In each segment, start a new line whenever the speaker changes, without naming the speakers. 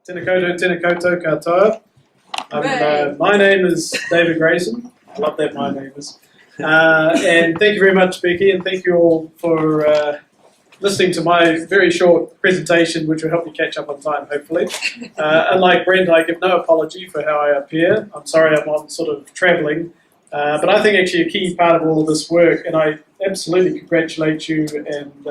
Tēnā koutou, tēnā koutou katoa. My name is David Grayson. I love that my name is. And thank you very much, Becky, and thank you all for listening to my very short presentation, which will help you catch up on time, hopefully. Unlike Brent, I give no apology for how I appear. I'm sorry I'm on sort of travelling. But I think actually a key part of all of this work, and I absolutely congratulate you and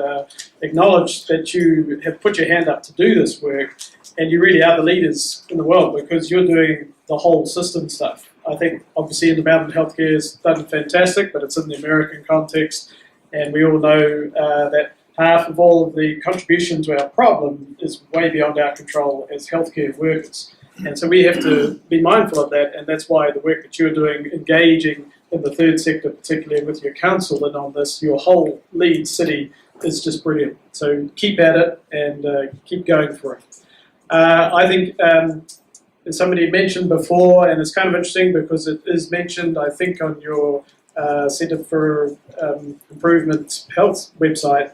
acknowledge that you have put your hand up to do this work, and you really are the leaders in the world because you're doing the whole system stuff. I think obviously Independent Healthcare has done fantastic, but it's in the American context, and we all know that half of all of the contribution to our problem is way beyond our control as healthcare workers. And so we have to be mindful of that, and that's why the work that you're doing, engaging in the third sector, particularly with your council and on this, your whole Leeds city, is just brilliant. So keep at it and keep going for it. I think, as somebody mentioned before, and it's kind of interesting because it is mentioned, I think, on your Centre for Improvement Health website,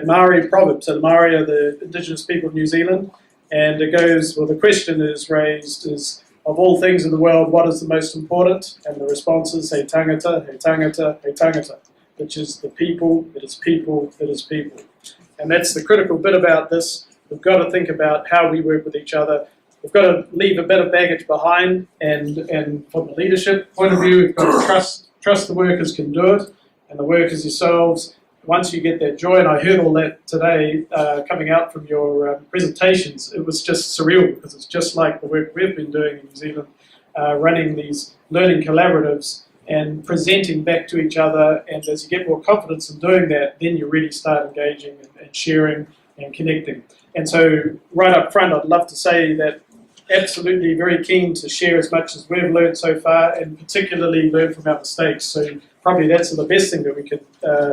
Maori proverb. So the Maori are the indigenous people of New Zealand. And it goes, well, the question is raised is, of all things in the world, what is the most important? And the response is, he tangata, he tangata, he tangata, which is the people, it is people, it is people. And that's the critical bit about this. We've got to think about how we work with each other. We've got to leave a bit of baggage behind, and from a leadership point of view, we've got to trust the workers can do it, and the workers yourselves. Once you get that joy, and I heard all that today coming out from your presentations, it was just surreal because it's just like the work we've been doing in New Zealand, running these learning collaboratives and presenting back to each other. And as you get more confidence in doing that, then you really start engaging and sharing and connecting. And so right up front, I'd love to say that absolutely very keen to share as much as we've learned so far, and particularly learn from our mistakes. So probably that's the best thing that we could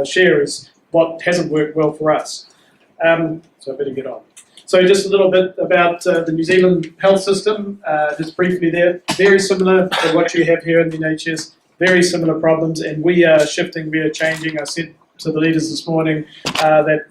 share is what hasn't worked well for us. So I better get on. So just a little bit about the New Zealand health system, just briefly there. Very similar to what you have here in the NHS, very similar problems, and we are shifting, we are changing. I said to the leaders this morning that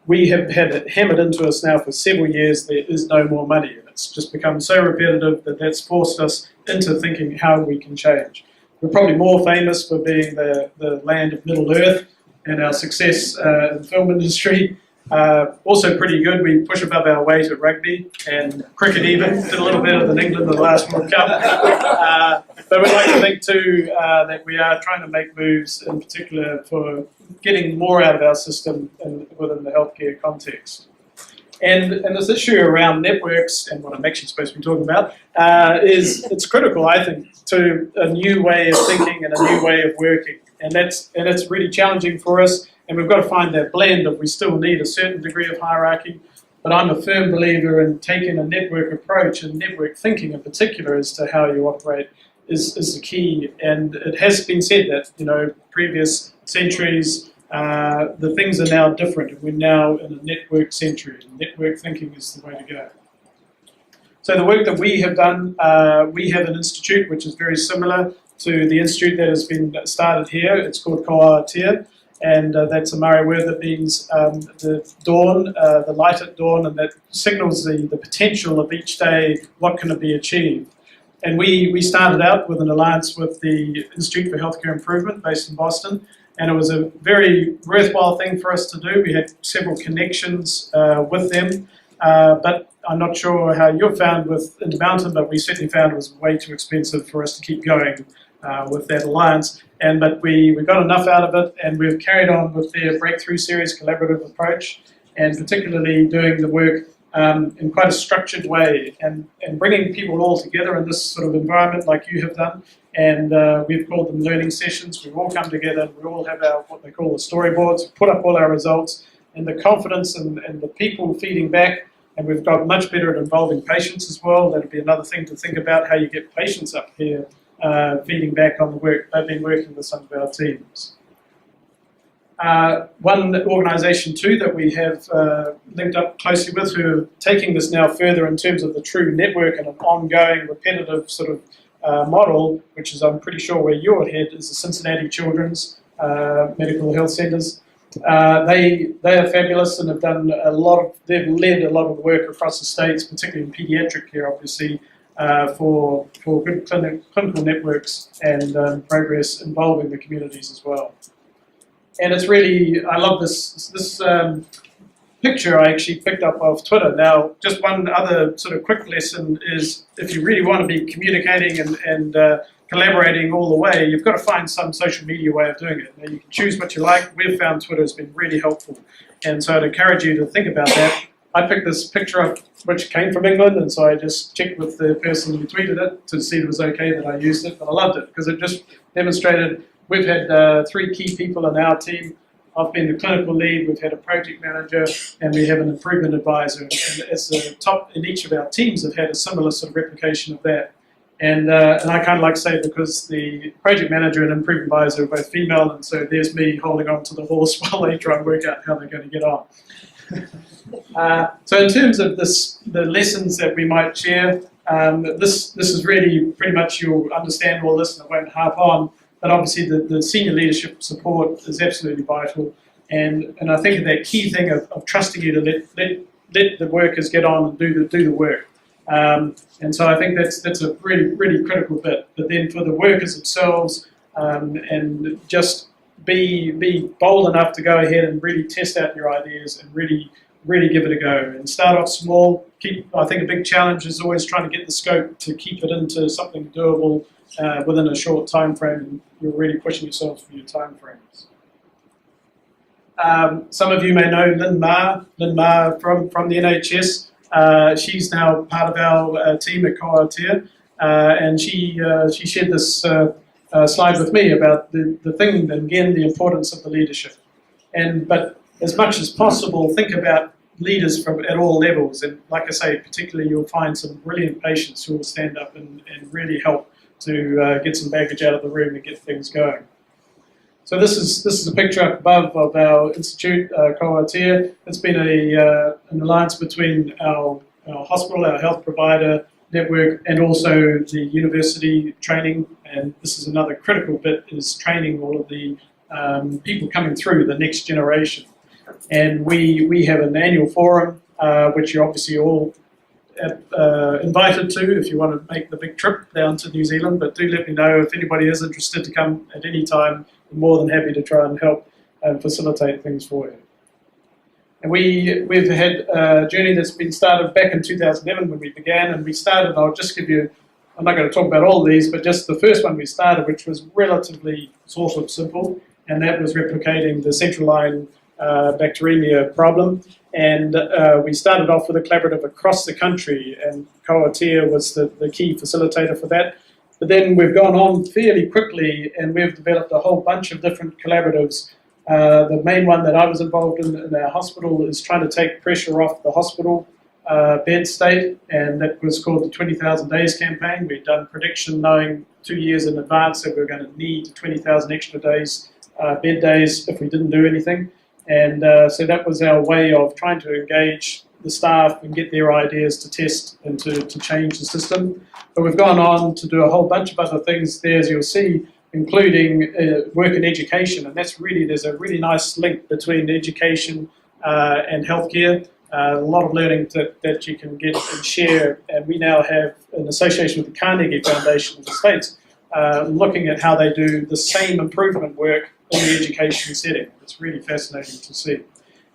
we have had it hammered into us now for several years, there is no more money. It's just become so repetitive that that's forced us into thinking how we can change. We're probably more famous for being the land of Middle Earth and our success in the film industry. Also pretty good, we push above our weight at rugby and cricket even, did a little better than England in the last World Cup. But we'd like to think too that we are trying to make moves in particular for getting more out of our system within the healthcare context. And this issue around networks, and what I'm actually supposed to be talking about, it's critical, I think, to a new way of thinking and a new way of working. And it's really challenging for us, and we've got to find that blend of we still need a certain degree of hierarchy, but I'm a firm believer in taking a network approach, and network thinking in particular as to how you operate is the key. And it has been said that, previous centuries, the things are now different, and we're now in a network century. Network thinking is the way to go. So the work that we have done, we have an institute which is very similar to the institute that has been started here. It's called Koatia, and that's a Maori word that means the dawn, the light at dawn, and that signals the potential of each day, what can it be achieved. And we started out with an alliance with the Institute for Healthcare Improvement based in Boston, and it was a very worthwhile thing for us to do. We had several connections with them, but I'm not sure how you've found with Intermountain, but we certainly found it was way too expensive for us to keep going with that alliance. But we got enough out of it, and we've carried on with their Breakthrough Series collaborative approach, and particularly doing the work in quite a structured way, and bringing people all together in this sort of environment like you have done. And we've called them learning sessions. We all come together, and we all have our what they call the storyboards, put up all our results, and the confidence and the people feeding back. And we've got much better at involving patients as well. That'd be another thing to think about, how you get patients up here feeding back on the work. They've been working with some of our teams. One organisation too that we have linked up closely with, who are taking this now further in terms of the true network and an ongoing repetitive sort of model, which is I'm pretty sure where you're head, is the Cincinnati Children's Medical Health Centres. They are fabulous and have done a lot of. They've led a lot of work across the states, particularly in paediatric care, obviously, for good clinical networks and progress involving the communities as well. And it's really, I love this picture I actually picked up off Twitter. Now, just one other sort of quick lesson is if you really want to be communicating and collaborating all the way, you've got to find some social media way of doing it. Now, you can choose what you like. We've found Twitter has been really helpful. And so I'd encourage you to think about that. I picked this picture up, which came from England, and so I just checked with the person who tweeted it to see if it was okay that I used it. But I loved it because it just demonstrated we've had 3 key people in our team. I've been the clinical lead, we've had a project manager, and we have an improvement advisor. And as the top in each of our teams have had a similar sort of replication of that. And I kind of like to say because the project manager and improvement advisor are both female, and so there's me holding on to the horse while they try and work out how they're going to get on. So in terms of the lessons that we might share, this is really pretty much you'll understand all this and I won't harp on. But obviously the senior leadership support is absolutely vital, and I think that key thing of trusting you to let the workers get on and do the work, and so I think that's a really critical bit. But then for the workers themselves, and just be bold enough to go ahead and really test out your ideas and really give it a go and start off small. I think a big challenge is always trying to get the scope to keep it into something doable. Within a short time frame, and you're really pushing yourself for your time frames. Some of you may know Lynn Ma from the NHS. She's now part of our team at Coatea, and she shared this slide with me about the thing, again, the importance of the leadership. But as much as possible, think about leaders at all levels. And like I say, particularly you'll find some brilliant patients who will stand up and really help to get some baggage out of the room and get things going. So this is a picture up above of our institute, Coatea. It's been an alliance between our hospital, our health provider network, and also the university training. And this is another critical bit, is training all of the people coming through, the next generation. And we have an annual forum, which you're obviously all invited to if you want to make the big trip down to New Zealand, but do let me know if anybody is interested to come at any time. I'm more than happy to try and help and facilitate things for you. And we've had a journey that's been started back in 2011 when we began, and we started, I'll just give you, I'm not going to talk about all these, but just the first one we started, which was relatively sort of simple, and that was replicating the central line bacteremia problem. And we started off with a collaborative across the country, and Coatea was the key facilitator for that. But then we've gone on fairly quickly, and we've developed a whole bunch of different collaboratives. The main one that I was involved in our hospital is trying to take pressure off the hospital bed state, and that was called the 20,000 Days campaign. We'd done prediction knowing 2 years in advance that we were going to need 20,000 extra days, bed days, if we didn't do anything. And so that was our way of trying to engage the staff and get their ideas to test and to change the system. But we've gone on to do a whole bunch of other things there, as you'll see, including work in education. And that's really, there's a really nice link between education and healthcare. A lot of learning that you can get and share. And we now have an association with the Carnegie Foundation of the States looking at how they do the same improvement work in the education setting. It's really fascinating to see.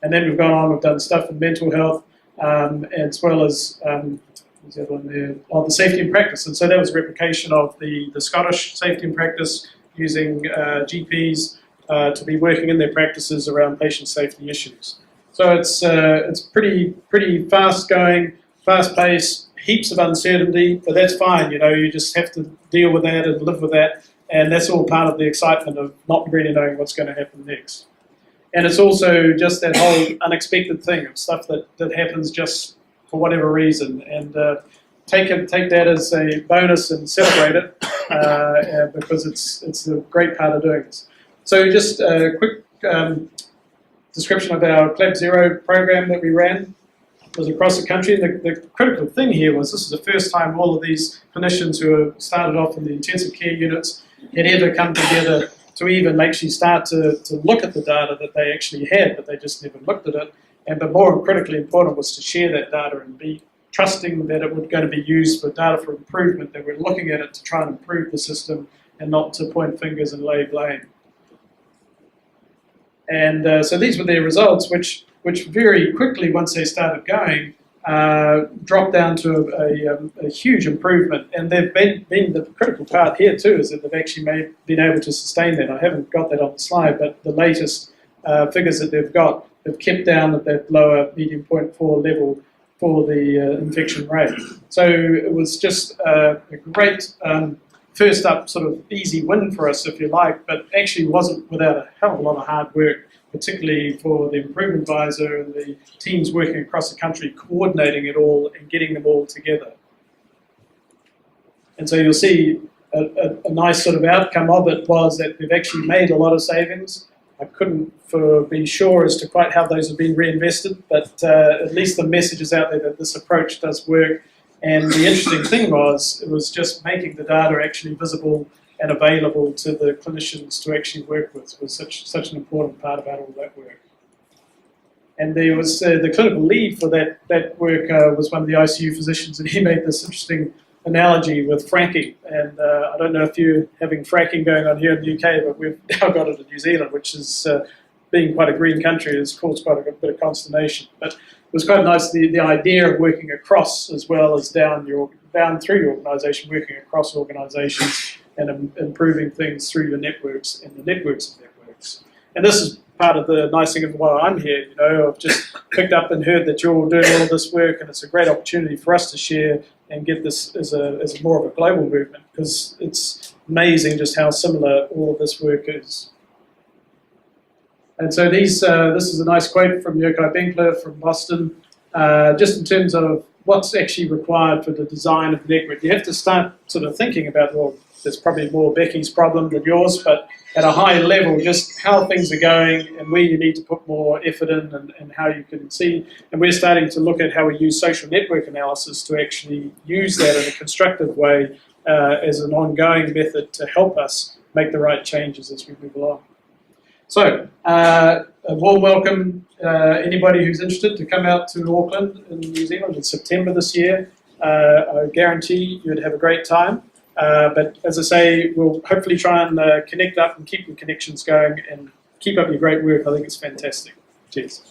And then we've gone on, we've done stuff in mental health, as well as what's the other one there? Oh, the safety and practice. And so that was a replication of the Scottish safety and practice, using GPs to be working in their practices around patient safety issues. So it's pretty fast going, fast paced, heaps of uncertainty, but that's fine. You know, you just have to deal with that and live with that. And that's all part of the excitement of not really knowing what's going to happen next. And it's also just that whole unexpected thing of stuff that happens just for whatever reason. And take that as a bonus and celebrate it because it's the great part of doing this. So just a quick description of our Club Zero program that we ran. It was across the country. The critical thing here was this is the first time all of these clinicians who have started off in the intensive care units had ever come together to even actually start to look at the data that they actually had, but they just never looked at it. But more critically important was to share that data and be trusting that it was going to be used for data for improvement, that we're looking at it to try and improve the system and not to point fingers and lay blame. And so these were their results, which very quickly, once they started going, dropped down to a huge improvement. And they've been the critical part here too, is that they've actually been able to sustain that. I haven't got that on the slide, but the latest figures that they've got have kept down at that lower medium 0.4 level for the infection rate. So it was just a great first up sort of easy win for us, if you like, but actually wasn't without a hell of a lot of hard work, particularly for the improvement advisor and the teams working across the country, coordinating it all and getting them all together. And so you'll see a nice sort of outcome of it was that we've actually made a lot of savings. I couldn't be sure as to quite how those have been reinvested, but at least the message is out there that this approach does work. And the interesting thing was, it was just making the data actually visible and available to the clinicians to actually work with was such an important part about all that work. And there was the clinical lead for that work was one of the ICU physicians, and he made this interesting analogy with fracking. And I don't know if you're having fracking going on here in the UK, but we've now got it in New Zealand, which is being quite a green country, has caused quite a bit of consternation. But it was quite nice, the idea of working across as well as down through your organisation, working across organisations and improving things through your networks and the networks of networks. And this is part of the nice thing of why I'm here. You know, I've just picked up and heard that you're all doing all of this work, and it's a great opportunity for us to share and get this as a more of a global movement, because it's amazing just how similar all of this work is. And so this is a nice quote from Yokai Benkler from Boston, just in terms of what's actually required for the design of the network. You have to start sort of thinking about, well, there's probably more Becky's problem than yours, but at a high level, just how things are going and where you need to put more effort in and how you can see. And we're starting to look at how we use social network analysis to actually use that in a constructive way as an ongoing method to help us make the right changes as we move along. So, a warm welcome anybody who's interested to come out to Auckland in New Zealand in September this year. I guarantee you'd have a great time. But as I say, we'll hopefully try and connect up and keep the connections going and keep up your great work. I think it's fantastic. Cheers.